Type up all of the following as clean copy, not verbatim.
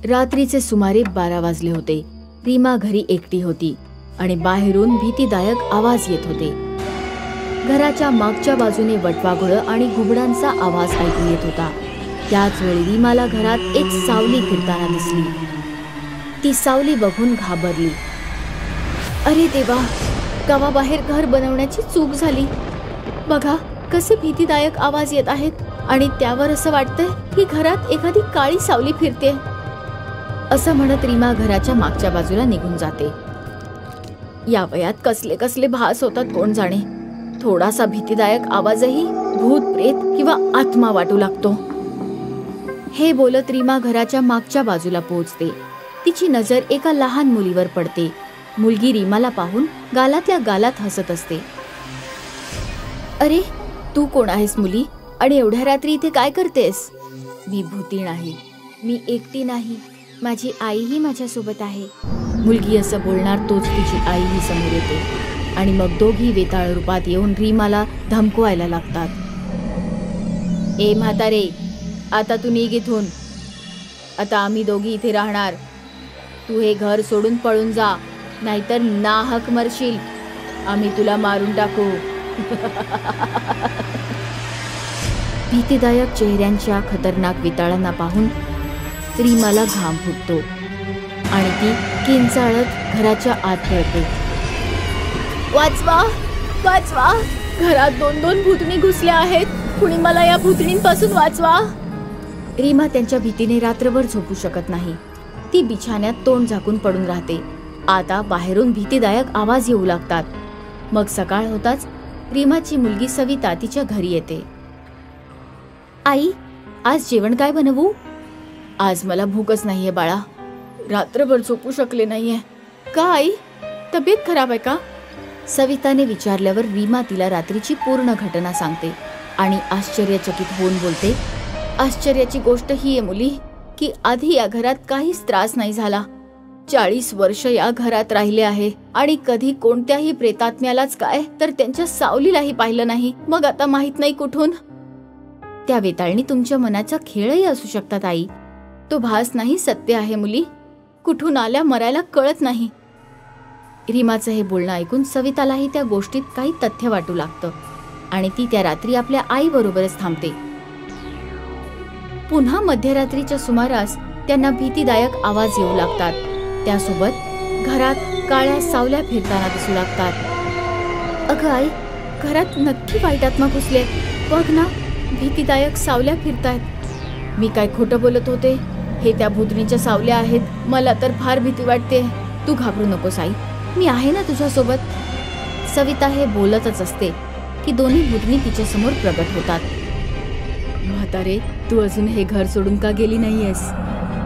रात्रीचे सुमारे 12 वाजले होते. रीमा घरी एकटी होती आणि बाहेरून भीतीदायक आवाज येत होते. घराच्या मागच्या बाजूने वटवाघुळं आणि घुबडांचा आवाज ऐकू येत होता. त्याच वेळी रीमाला घरात एक सावली फिरताना दिसली. ती सावली बघून घाबरली. अरे देवा, गावाबाहेर घर बनवण्याची चूक झाली. बघा कसे भीतीदायक आवाज येत आहेत आणि त्यावर असं वाटतंय की घरात एखादी काळी सावली फिरते. असं म्हणत रीमा घराच्या मागच्या बाजूला निघून जाते. या वयात कसले कसले भास होतात कोण जाणे. थोडासा भीतीदायक आवाजही भूत प्रेत किंवा आत्मा वाटू लागतो. हे बोलत रीमा घराच्या मागच्या बाजूला पोहोचते. तिची नजर एका लहान मुलीवर पडते. मुलगी रीमाला पाहून गालातल्या गालात हसत असते. अरे तू कोण आहेस मुली, आणि एवढ्या रात्री इथे काय करतेस? मी भूतीण आहे. मी एकटी नाही, माझी आईही माझ्यासोबत आहे. मुलगी असं बोलणार तोच तिची आईही समोर येते आणि मग दोघी वेताळ रूपात येऊन रीमाला धमकवायला लागतात. ए म्हातारे, आता तू निघ इथून. आता आम्ही दोघी इथे राहणार. तू हे घर सोडून पळून जा, नाहीतर नाहक मरशील. आम्ही तुला मारून टाकू. भीतीदायक चेहऱ्यांच्या खतरनाक विताळांना पाहून रीमाला घाम फुटतो आणि ती किंचाळत घराच्या आत पळते. वाचवा, वाचवा, घरात 2 भूतणी घुसल्या आहेत. कुणी मला या भूतणींपासून वाचवा. रीमा त्यांच्या भीतीने रात्रभर झोपू शकत नाही. ती बिछाण्यात तोंड झाकून पडून राहते. आता बाहेरून भीतीदायक आवाज येऊ लागतात. मग सकाळ होताच रीमाची मुलगी सविता तिच्या घरी येते. आई, आज जेवण काय बनवू? आज मला भूकच नाहीये बाळा. रात्रभर झोपू शकले नाहीये. का आई, तब्येत खराब आहे का? सविताने विचारल्यावर रीमा तिला रात्रीची पूर्ण घटना सांगते आणि आश्चर्यचकित होऊन बोलते. आश्चर्याची गोष्ट ही आहे मुली की आधी या घरात काहीच त्रास नाही झाला. 40 वर्ष या घरात राहिले आहे आणि कधी कोणत्याही प्रेतात्म्यालाच काय तर त्यांच्या सावलीलाही पाहिलं नाही. मग आता माहित नाही कुठून. त्या वेताळणी तुमच्या मनाचा खेळही असू शकतात आई. तो भास नाही, सत्य आहे मुली. कुठून आल्या मरायला कळत नाही. रीमाचं हे बोलणं ऐकून सवितालाही त्या गोष्टीत काही तथ्य वाटू लागतं आणि ती त्या रात्री आपल्या आई बरोबरच थांबते. पुन्हा मध्यरात्रीच्या सुमारास त्यांना भीतीदायक आवाज येऊ लागतात. त्यासोबत घरात काळ्या सावल्या फिरताना दिसू लागतात. अगं आई, घरात नक्की वाईट आत्मा घुसले. बघ ना, भीतीदायक सावल्या फिरतायत. मी काय खोटं बोलत होते? हे त्या भूतणीच्या सावल्या आहेत. मला तर फार भीती वाटते. तू घाबरू नकोस आई, मी आहे ना तुझ्यासोबत. सविता हे बोलतच असते की दोन्ही भूतणी तिच्या समोर प्रगट होतात. म्हातारे, तू अजून हे घर सोडून का गेली नाहीयेस?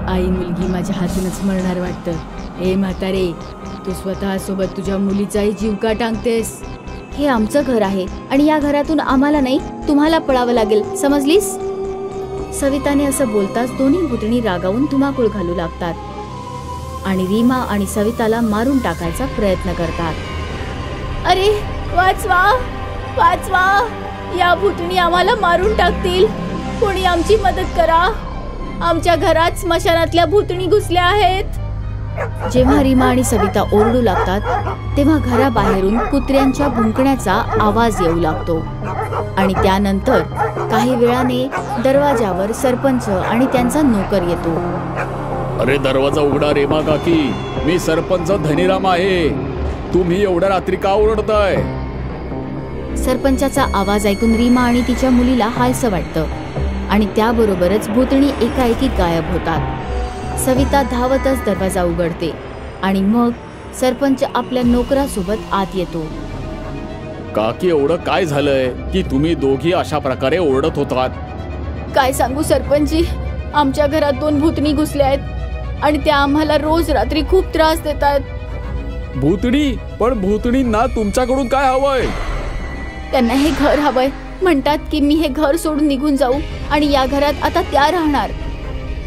आई मुलगी माझ्या हातूनच मरणार वाटतं. ए म्हातारे, तू स्वतः सोबत तुझ्या मुलीचाही जीव का टांगतेस? हे आमचं घर आहे आणि या घरातून आम्हाला नाही, तुम्हाला पळावं लागेल, समजलीस? सविताने असं बोलताच दोन्ही भूतणी रागावून धुमाकूळ घालू लागतात आणि रीमा आणि सविताला मारून टाकायचा प्रयत्न करतात. अरे वाचवा, वाचवा, या भूतणी आम्हाला मारून टाकतील. कोणी आमची मदत करा. आमच्या घरात स्मशानातल्या भूतणी घुसल्या आहेत. जेव्हा रीमा आणि सविता ओरडू लागतात तेव्हा घराबाहेरून कुत्र्यांच्या भुंकण्याचा आवाज येऊ लागतो आणि त्यानंतर काही वेळाने दरवाजावर सरपंच आणि त्यांचा नोकर येतो. अरे दरवाजा उघडा रेमा काकी, मी सरपंच धनीराम आहे. तुम्ही एवढ्या रात्री का ओरडताय? सरपंचाचा आवाज ऐकून रीमा आणि तिच्या मुलीला हायसं वाटतं आणि त्याबरोबरच भूतणी एकाएकी गायब होतात. सविता धावतच दरवाजा उघडते आणि मग सरपंच आपल्या नोकरासोबत आत येतो. काकी, एवढं काय झालंय की तुम्ही दोघी अशा प्रकारे ओरडत होतात? काय सांगू सरपंचजी, आमच्या घरात 2 भूतणी घुसल्या आहेत आणि त्या आम्हाला रोज रात्री खूप त्रास देतात. भूतणी? पण भूतणींना तुमच्याकडून काय हवंय? त्यांना हे घर हवंय. म्हणतात की मी हे घर सोडून निघून जाऊ आणि या घरात आता त्या राहणार.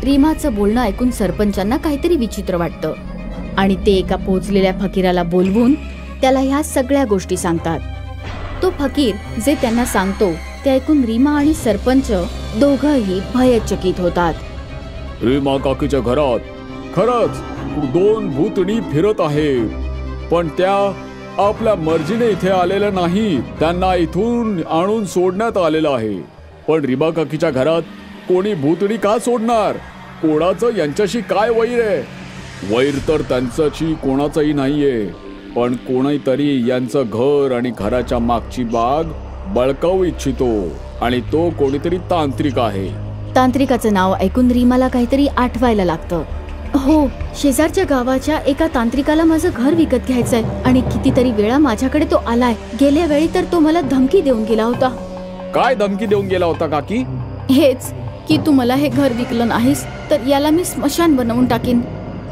रीमाचं बोलणं ऐकून सरपंचांना काहीतरी विचित्र वाटतं आणि ते एका पोचलेल्या फकीराला बोलवून त्याला ह्या सगळ्या गोष्टी सांगतात. तो फकीर जे त्यांना सांगतो ते ऐकून रीमा आणि सरपंच दोघंही भयचकित होतात. रीमा काकीच्या घरात खरंच 2 भूतणी फिरत आहेत, पण त्या आपल्या मर्जीने इथे आलेल्या नाही. त्यांना इथून आणून सोडण्यात आलेलं आहे. पण रीमा काकीच्या घरात कोणी भूतणी का सोडणार? कोणाचं यांच्याशी काय वैर आहे? वैर तर त्यांच्याशी कोणाचंही नाहीये, पण कोणीतरी यांचं घर आणि घराच्या मागची बाग बळकावू इच्छितो, आणि तो कोणीतरी तांत्रिक आहे. तांत्रिकाचं नाव ऐकून रीमाला काहीतरी आठवायला लागतं. हो, शेजारच्या गावाच्या एका तांत्रिकाला माझं घर विकत घ्यायचंय आणि कितीतरी वेळा माझ्याकडे तो आलाय. गेल्या वेळी तर तो मला धमकी देऊन गेला होता. काय धमकी देऊन गेला होता काकी? हेच की तू मला हे घर विकलं नाहीस तर याला मी स्मशान बनवून टाकीन.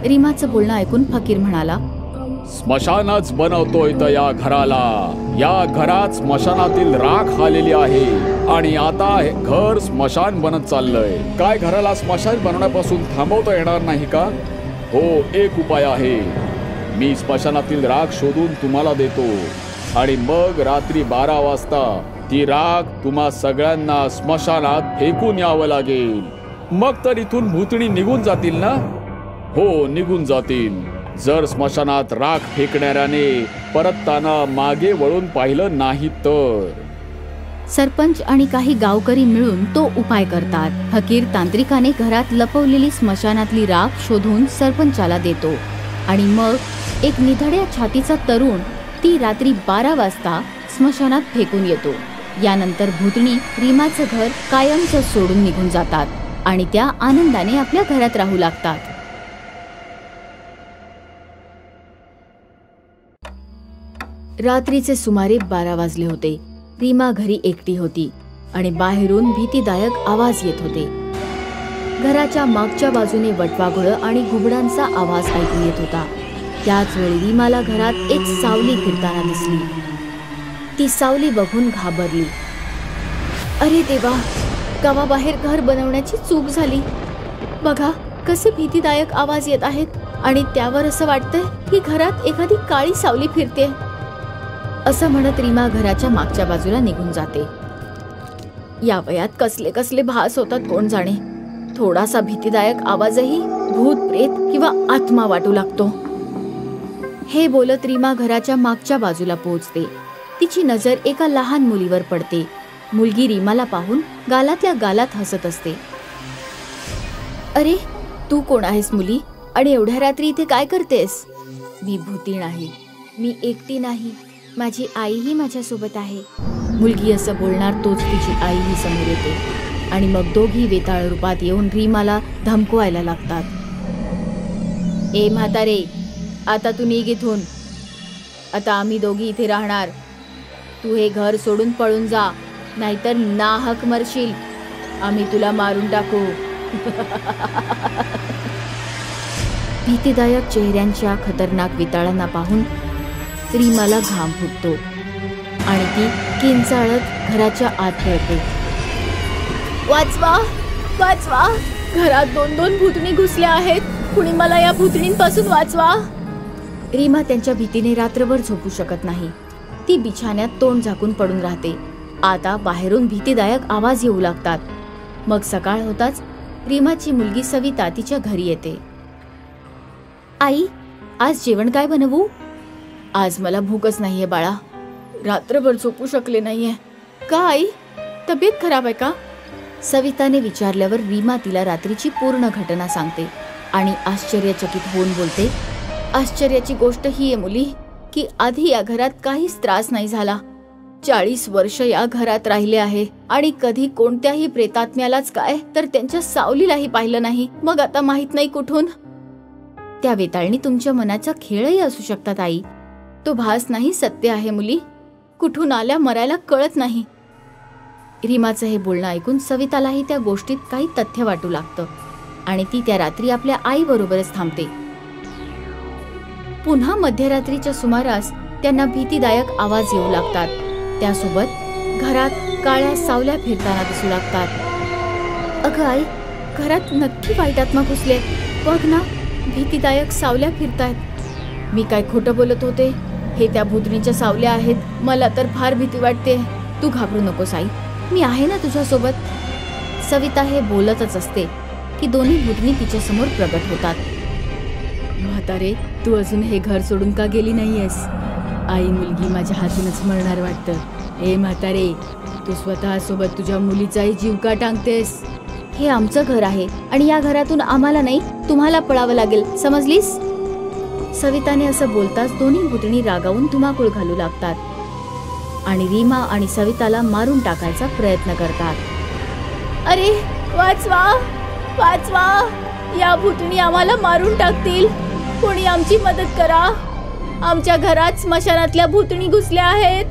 रीमाचं बोलणं ऐकून फकीर म्हणाला, स्मशानच बनवतोय तर या घराला. या घरात स्मशानातील राख आलेली आहे आणि आता हे घर स्मशान बनत चाललंय. काय घराला स्मशान बनवण्यापासून थांबवता येणार नाही का? हो, एक उपाय आहे. मी स्मशानातील राख शोधून तुम्हाला देतो आणि मग रात्री 12 वाजता ती राख तुम्हा सगळ्यांना स्मशानात फेकून यावं लागेल. मग तर इथून भूतणी निघून जातील ना? हो, निघून जातील. जर स्मशानात राख फेकणाऱ्याने परतताना मागे वळून पाहिलं नाही तर. सरपंच आणि काही गावकरी मिळून तो उपाय करतात. फकीर तांत्रिकाने घरात लपवलेली स्मशानातली राख शोधून सरपंचाला देतो आणि मग एक निधड्या छातीचा तरुण ती रात्री 12 वाजता स्मशानात फेकून येतो. यानंतर भूतणी रीमाचं घर कायमचं सोडून निघून जातात आणि त्या आनंदाने आपल्या घरात राहू लागतात. रात्रीचे सुमारे 12 वाजले होते. रीमा घरी एकटी होती आणि बाहेरून भीतीदायक आवाज येत होते. घराच्या मागच्या बाजूने वटवाघुळं आणि घुबडांचा आवाज ऐकू येत होता. त्याच वेळी रीमाला घरात एक सावली फिरताना दिसली. ती सावली बघून घाबरली. अरे देवा, गावाबाहेर घर बनवण्याची चूक झाली. बघा कसे भीतीदायक आवाज येत आहेत आणि त्यावर असं वाटतंय की घरात एखादी काळी सावली फिरते. असं म्हणत रीमा घराच्या मागच्या बाजूला निघून जाते. या वयात कसले कसले भास होतात कोण जाणे. थोडासा भीतीदायक आवाजही भूत प्रेत किंवा आत्मा वाटू लागतो. हे बोलत रीमा घराच्या मागच्या बाजूला पोहोचते. तिची नजर एका लहान मुलीवर पडते. मुलगी रीमाला पाहून गालातल्या गालात हसत असते. अरे, तू कोण आहेस मुली? आणि एवढ्या रात्री इथे काय करतेस? मी भूतीण आहे. मी एकटी नाही, माझी आईही माझ्यासोबत आहे. मुलगी असं बोलणार तोच तिची आईही समोर येते आणि मग दोघी वेताळ रूपात येऊन रीमाला धमकवायला लागतात. ए म्हातारे, आता तू निघ इथून. आता आम्ही दोघी इथे राहणार. तू हे घर सोडून पळून जा, नाहीतर नाहक मरशील. आम्ही तुला मारून टाकू. भीतीदायक चेहऱ्यांच्या खतरनाक विताळांना पाहून रीमाला घाम फुटतो आणि ती किंचाळत घराच्या आत पळते. वाचवा, वाचवा, घरात 2 भूतणी घुसल्या आहेत. कुणी मला या भूतणींपासून वाचवा. रीमा त्यांच्या भीतीने रात्रभर झोपू शकत नाही. ती बिछाण्यात तोंड झाकून पडून राहते. आता बाहेरून भीतीदायक आवाज येऊ लागतात. मग सकाळ होताच रीमाची मुलगी सविता तिच्या घरी येते. आई, आज जेवण काय बनवू? आज मला भूकच नाहीये बाळा. रात्रभर झोपू शकले नाहीये. का आई, तब्येत खराब आहे का? सविताने विचारल्यावर रीमा तिला रात्रीची पूर्ण घटना सांगते आणि आश्चर्यचकित होऊन बोलते, आश्चर्याची गोष्ट ही आहे मुली की आधी या घरात काहीच त्रास नाही झाला. 40 वर्ष या घरात राहिले आहे आणि कधी कोणत्याही प्रेतात्म्यालाच काय तर त्यांच्या सावलीलाही पाहिलं नाही. मग आता माहित नाही कुठून. त्या वेताळणी तुमच्या मनाचा खेळही असू शकतात आई. तो भास नाही, सत्य आहे मुली. कुठून आल्या मरायला कळत नाही. रीमाचं हे बोलणं ऐकून सवितालाही त्या गोष्टीत काही तथ्य वाटू लागतं आणि ती त्या रात्री आपल्या आई बरोबरच थांबते. पुन्हा मध्यरात्रीच्या सुमारास त्यांना भीतीदायक आवाज येऊ लागतात. त्यासोबत घरात काळ्या सावल्या फिरताना दिसू लागतात. अगं आई, घरात नक्की वाईट आत्मा घुसले. बघ ना, भीतीदायक सावल्या फिरतायत. मी काय खोटं बोलत होते? हे त्या भूतणीच्या सावल्या आहेत. मला तर फार भीती वाटते. तू घाबरू नकोस आई, मी आहे ना तुझ्यासोबत. सविता हे बोलतच असते की दोन्ही भूतणी तिच्या समोर प्रगट होतात. म्हातारे, तू अजून हे घर सोडून का गेली नाहीयेस? आई मुलगी माझ्या हातूनच मरणार वाटतं. हे म्हातारे, तू स्वतः सोबत तुझ्या मुलीचाही जीव का टांगतेस? हे आमचं घर आहे आणि या घरातून आम्हाला नाही, तुम्हाला पळावं लागेल, समजलीस? सविताने असं बोलताच दोन्ही भूतणी रागावून धुमाकूळ घालू लागतात आणि रीमा आणि सविताला मारून टाकायचा प्रयत्न करतात. अरे वाचवा, वाचवा, या भूतणी आम्हाला मारून टाकतील, कोणी आमची मदत करा, आमच्या घरात स्मशानातल्या भूतणी घुसल्या आहेत.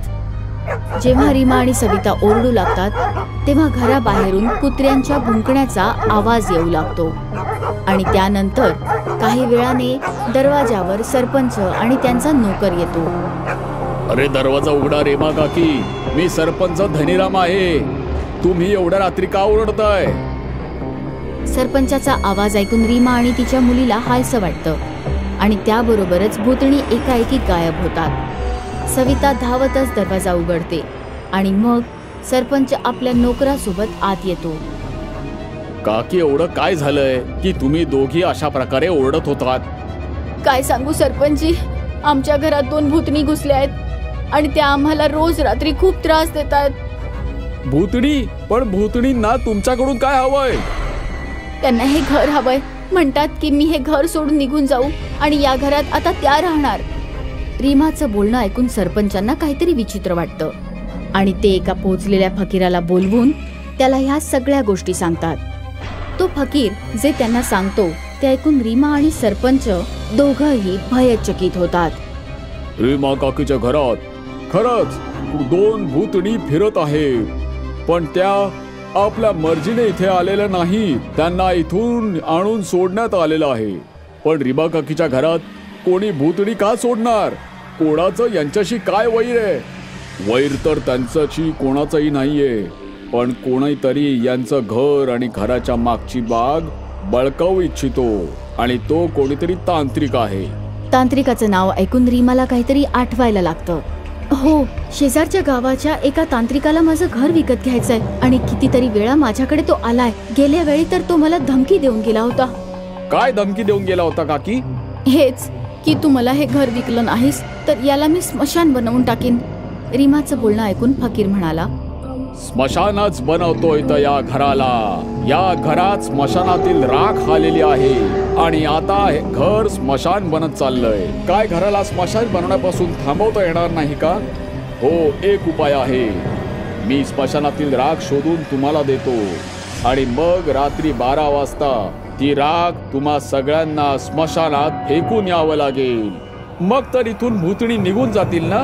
जेव्हा रीमा आणि सविता ओरडू लागतात तेव्हा घराबाहेरून कुत्र्यांच्या भुंकण्याचा आवाज येऊ लागतो आणि त्यानंतर काही वेळाने दरवाजावर सरपंच आणि त्यांचा नोकर येतो. अरे दरवाजा उघडा रेमा काकी, मी सरपंच धनीराम आहे. तुम्ही एवढ्या रात्री का ओरडताय? सरपंचाचा आवाज ऐकून रीमा आणि तिच्या मुलीला हायसं वाटतं आणि त्याबरोबरच भूतणी एकाएकी गायब होतात. सविता धावतच दरवाजा उघडते आणि मग सरपंच आपल्या नोकरासोबत आत येतो. काकी, एवढं काय झालंय की तुम्ही दोघी अशा प्रकारे ओरडत होतात? काय सांगू सरपंचजी, आमच्या घरात 2 भूतणी घुसल्या आहेत आणि त्या आम्हाला रोज रात्री खूप त्रास देतात. भूतणी? पण भूतणींना तुमच्याकडून काय हवंय? त्यांना हे घर हवंय, म्हणतात की मी हे घर सोडून निघून जाऊ आणि या घरात आता त्या राहणार. रीमाचं बोलणं ऐकून सरपंचांना काहीतरी विचित्र वाटतं आणि ते एका पोहोचलेल्या फकीराला बोलवून त्याला ह्या सगळ्या गोष्टी सांगतात. तो फकीर जे त्यांना सांगतो ते ऐकून रीमा आणि सरपंच दोघंही भयचकित होतात. रीमा काकीच्या घरात खरंच 2 भूतणी फिरत आहेत, पण त्या आपल्या मर्जीने इथे आलेल्या नाही, त्यांना इथून आणून सोडण्यात आलेलं आहे. पण रीमा काकीच्या घरात कोणी भूतणी का सोडणार? कोणाचं यांच्याशी काय वैर आहे? वैर तर त्यांच्याशी कोणाचंही नाहीये, पण कोणीतरी यांचं घर आणि घराच्या मागची बाग बळकावू इच्छितो आणि तो कोणीतरी तांत्रिक आहे. तांत्रिकाचं नाव ऐकून रीमाला काहीतरी आठवायला लागतं. हो, शेजारच्या गावाच्या एका तांत्रिकाला माझं घर विकत घ्यायचंय आणि कितीतरी वेळा माझ्याकडे तो आलाय. गेल्या वेळी तर तो मला धमकी देऊन गेला होता. काय धमकी देऊन गेला होता काकी? हेच की तू मला हे घर विकलं नाहीस तर याला मी स्मशान बनवून टाकीन. रीमाचं बोलणं ऐकून फकीर म्हणाला, स्मशानच बनवतोय तर या घराला. या घरात स्मशानातील राख आलेली आहे आणि आता हे घर स्मशान बनत चाललंय. काय घराला स्मशान बनवण्यापासून थांबवता येणार नाही का? हो, एक उपाय आहे. मी स्मशानातील राख शोधून तुम्हाला देतो आणि मग रात्री 12 वाजता ती राख तुम्हा सगळ्यांना स्मशानात फेकून यावं लागेल. मग तर इथून भूतणी निघून जातील ना?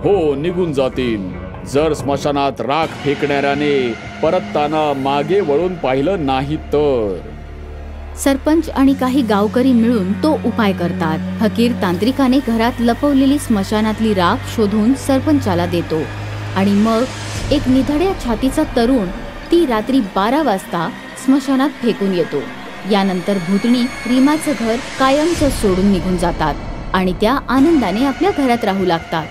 हो, निघून जातील. जर स्मशानात राख फेकणाऱ्याने परतताना मागे वळून पाहिलं नाही तर. सरपंच आणि काही गावकरी मिळून तो उपाय करतात. फकीर तांत्रिकाने घरात लपवलेली स्मशानातली राख शोधून सरपंचाला देतो आणि मग एक निधड्या छातीचा तरुण ती रात्री 12 वाजता स्मशानात फेकून येतो. यानंतर भूतणी रीमाचं घर कायमचं सोडून निघून जातात आणि त्या आनंदाने आपल्या घरात राहू लागतात.